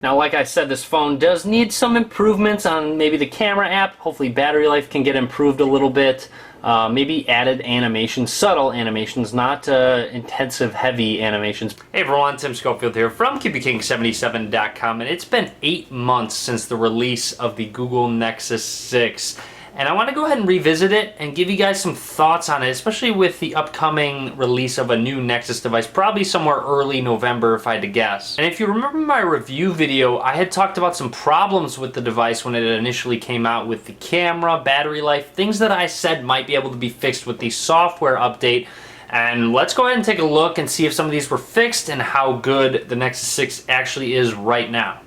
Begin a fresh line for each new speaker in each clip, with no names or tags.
Now, like I said, this phone does need some improvements on maybe the camera app. Hopefully battery life can get improved a little bit. Maybe added animations, subtle animations, not intensive, heavy animations. Hey everyone, Tim Schofield here from CubeKing77.com, and it's been 8 months since the release of the Google Nexus 6. And I want to go ahead and revisit it and give you guys some thoughts on it, especially with the upcoming release of a new Nexus device, probably somewhere early November if I had to guess. And if you remember my review video, I had talked about some problems with the device when it initially came out with the camera, battery life, things that I said might be able to be fixed with the software update. And let's go ahead and take a look and see if some of these were fixed and how good the Nexus 6 actually is right now.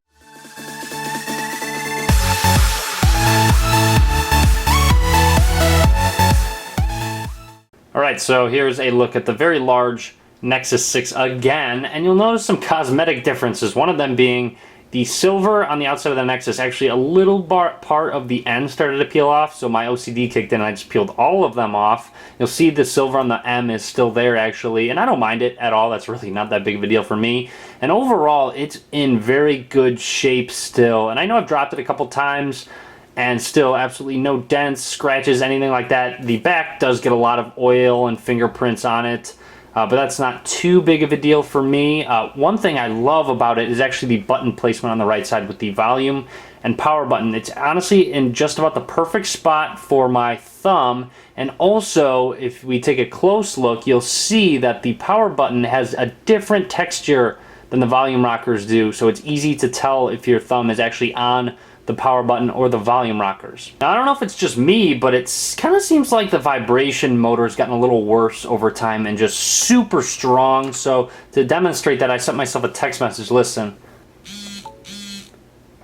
Alright, so here's a look at the very large Nexus 6 again, and you'll notice some cosmetic differences. One of them being the silver on the outside of the Nexus, actually a little part of the end started to peel off, so my OCD kicked in and I just peeled all of them off. You'll see the silver on the M is still there actually, and I don't mind it at all. That's really not that big of a deal for me. And overall, it's in very good shape still, and I know I've dropped it a couple times, and still absolutely no dents, scratches, anything like that. The back does get a lot of oil and fingerprints on it, but that's not too big of a deal for me. One thing I love about it is actually the button placement on the right side with the volume and power button. It's honestly in just about the perfect spot for my thumb, and also if we take a close look, you'll see that the power button has a different texture than the volume rockers do, so it's easy to tell if your thumb is actually on the power button or the volume rockers. Now, I don't know if it's just me, but it kind of seems like the vibration motor has gotten a little worse over time and just super strong. So to demonstrate that, I sent myself a text message. Listen.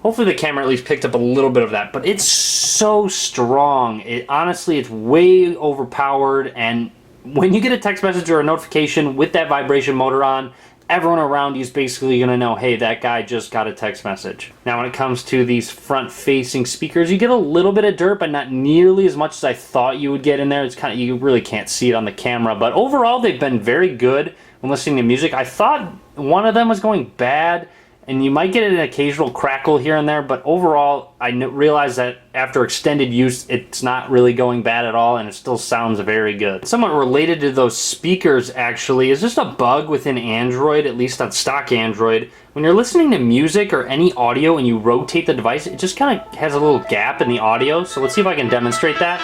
Hopefully the camera at least picked up a little bit of that, but it's so strong. Honestly, it's way overpowered, and when you get a text message or a notification with that vibration motor on, everyone around you is basically going to know, hey, that guy just got a text message. Now, when it comes to these front-facing speakers, you get a little bit of dirt, but not nearly as much as I thought you would get in there. It's kind of, you really can't see it on the camera, but overall, they've been very good when listening to music. I thought one of them was going bad, and you might get an occasional crackle here and there, but overall, I realized that after extended use, it's not really going bad at all, and it still sounds very good. Somewhat related to those speakers, actually, is just a bug within Android, at least on stock Android. When you're listening to music or any audio and you rotate the device, it just kind of has a little gap in the audio, so let's see if I can demonstrate that.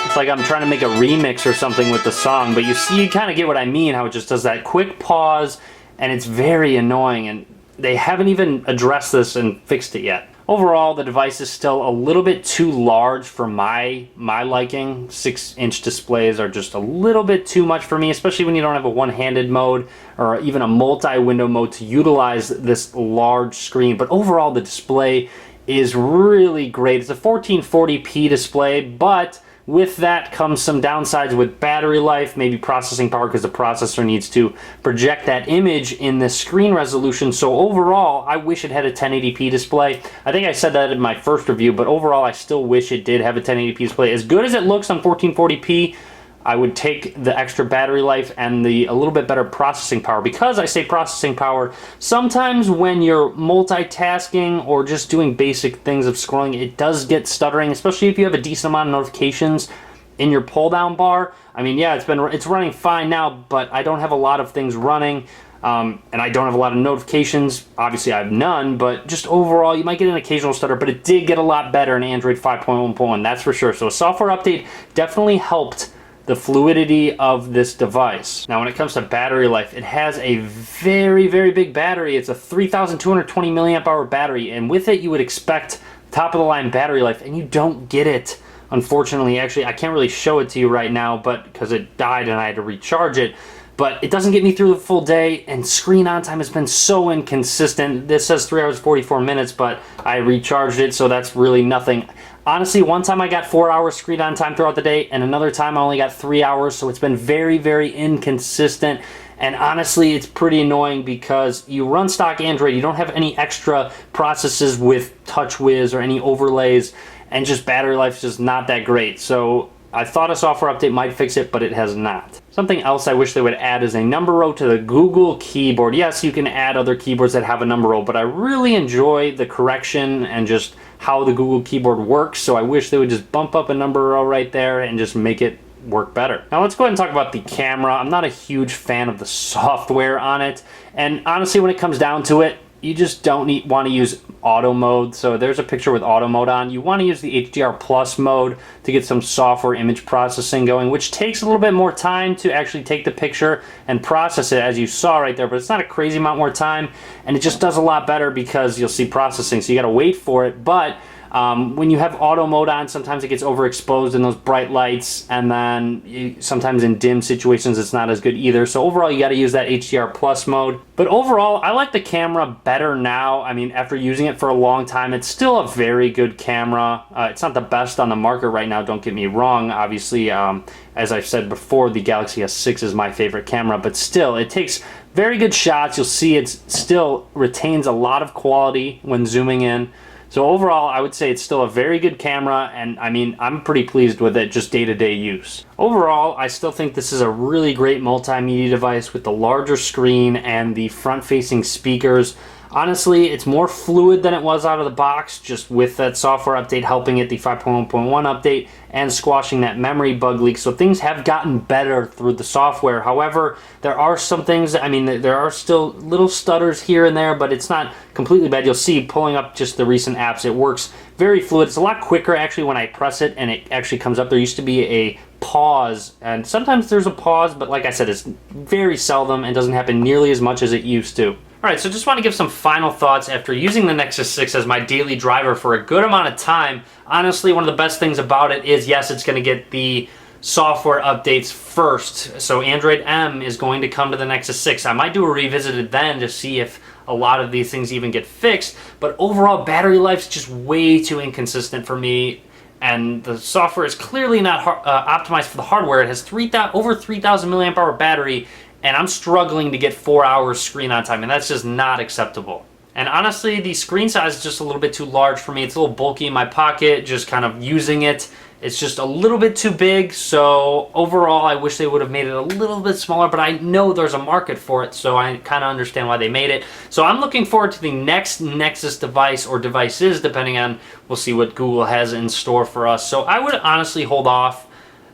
It's like I'm trying to make a remix or something with the song, but you see, you kind of get what I mean, how it just does that quick pause, and it's very annoying, and they haven't even addressed this and fixed it yet. Overall, the device is still a little bit too large for my liking. 6-inch displays are just a little bit too much for me, especially when you don't have a one-handed mode or even a multi-window mode to utilize this large screen. But overall, the display is really great. It's a 1440p display, but with that comes some downsides with battery life, maybe processing power because the processor needs to project that image in the screen resolution. So overall, I wish it had a 1080p display. I think I said that in my first review, but overall, I still wish it did have a 1080p display. As good as it looks on 1440p, I would take the extra battery life and a little bit better processing power. Because I say processing power, sometimes when you're multitasking or just doing basic things of scrolling, it does get stuttering, especially if you have a decent amount of notifications in your pull down bar. I mean, yeah, it's running fine now, but I don't have a lot of things running, and I don't have a lot of notifications. Obviously, I have none, but just overall, you might get an occasional stutter, but it did get a lot better in Android 5.1.1, that's for sure. So a software update definitely helped the fluidity of this device. Now, when it comes to battery life, it has a very, very big battery. It's a 3,220 milliamp hour battery, and with it, you would expect top of the line battery life, and you don't get it, unfortunately. Actually, I can't really show it to you right now, but because it died and I had to recharge it, but it doesn't get me through the full day, and screen on time has been so inconsistent. This says 3 hours 44 minutes, but I recharged it, so that's really nothing. Honestly, one time I got 4 hours screen on time throughout the day, and another time I only got 3 hours, so it's been very, very inconsistent. And honestly, it's pretty annoying because you run stock Android, you don't have any extra processes with TouchWiz or any overlays, and just battery life is just not that great. So I thought a software update might fix it, but it has not. Something else I wish they would add is a number row to the Google keyboard. Yes, you can add other keyboards that have a number row, but I really enjoy the correction and just how the Google keyboard works, so I wish they would just bump up a number row right there and just make it work better. Now let's go ahead and talk about the camera. I'm not a huge fan of the software on it, and honestly, when it comes down to it, you just don't want to use auto mode. So there's a picture with auto mode on. You want to use the HDR plus mode to get some software image processing going, which takes a little bit more time to actually take the picture and process it, as you saw right there, but it's not a crazy amount more time, and it just does a lot better because you'll see processing, so you got to wait for it. But when you have auto mode on, sometimes it gets overexposed in those bright lights, and then sometimes in dim situations it's not as good either. So overall, you got to use that HDR plus mode. But overall, I like the camera better now. I mean, after using it for a long time, it's still a very good camera. It's not the best on the market right now, don't get me wrong. Obviously, as I've said before, the Galaxy S6 is my favorite camera, but still, it takes very good shots. You'll see it still retains a lot of quality when zooming in. So overall, I would say it's still a very good camera, and I mean, I'm pretty pleased with it, just day-to-day use. Overall, I still think this is a really great multimedia device with the larger screen and the front-facing speakers. Honestly, it's more fluid than it was out of the box, just with that software update helping it, the 5.1.1 update, and squashing that memory bug leak. So things have gotten better through the software. However, there are some things, I mean, there are still little stutters here and there, but it's not completely bad. You'll see, pulling up just the recent apps, it works very fluid. It's a lot quicker, actually, when I press it and it actually comes up. There used to be a pause, and sometimes there's a pause, but like I said, it's very seldom and doesn't happen nearly as much as it used to. Alright, so just want to give some final thoughts after using the Nexus 6 as my daily driver for a good amount of time. Honestly, one of the best things about it is, yes, it's going to get the software updates first. So Android M is going to come to the Nexus 6. I might do a revisited then to see if a lot of these things even get fixed, but overall battery life's just way too inconsistent for me. And the software is clearly not optimized for the hardware. It has over 3,000 milliamp hour battery, and I'm struggling to get 4 hours screen on time, and that's just not acceptable. And honestly, the screen size is just a little bit too large for me. It's a little bulky in my pocket, just kind of using it. It's just a little bit too big, so overall I wish they would have made it a little bit smaller, but I know there's a market for it, so I kind of understand why they made it. So I'm looking forward to the next Nexus device, or devices, depending on, we'll see what Google has in store for us. So I would honestly hold off.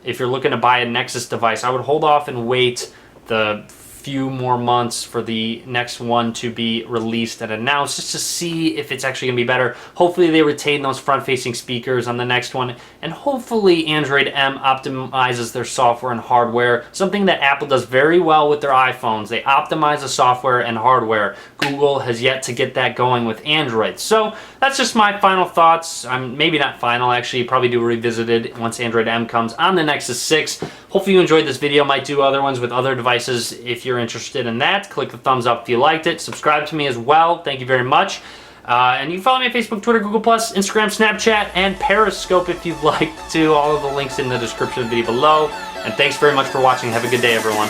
If you're looking to buy a Nexus device, I would hold off and wait the few more months for the next one to be released and announced, just to see if it's actually going to be better. Hopefully they retain those front-facing speakers on the next one, and hopefully Android M optimizes their software and hardware, something that Apple does very well with their iPhones. They optimize the software and hardware. Google has yet to get that going with Android. So that's just my final thoughts. Maybe not final, actually, probably do a revisited once Android M comes on the Nexus 6. Hopefully you enjoyed this video. Might do other ones with other devices if you're interested in that. Click the thumbs up if you liked it. Subscribe to me as well. Thank you very much. And you can follow me on Facebook, Twitter, Google+, Instagram, Snapchat, and Periscope if you'd like to. All of the links in the description of the video below. And thanks very much for watching. Have a good day, everyone.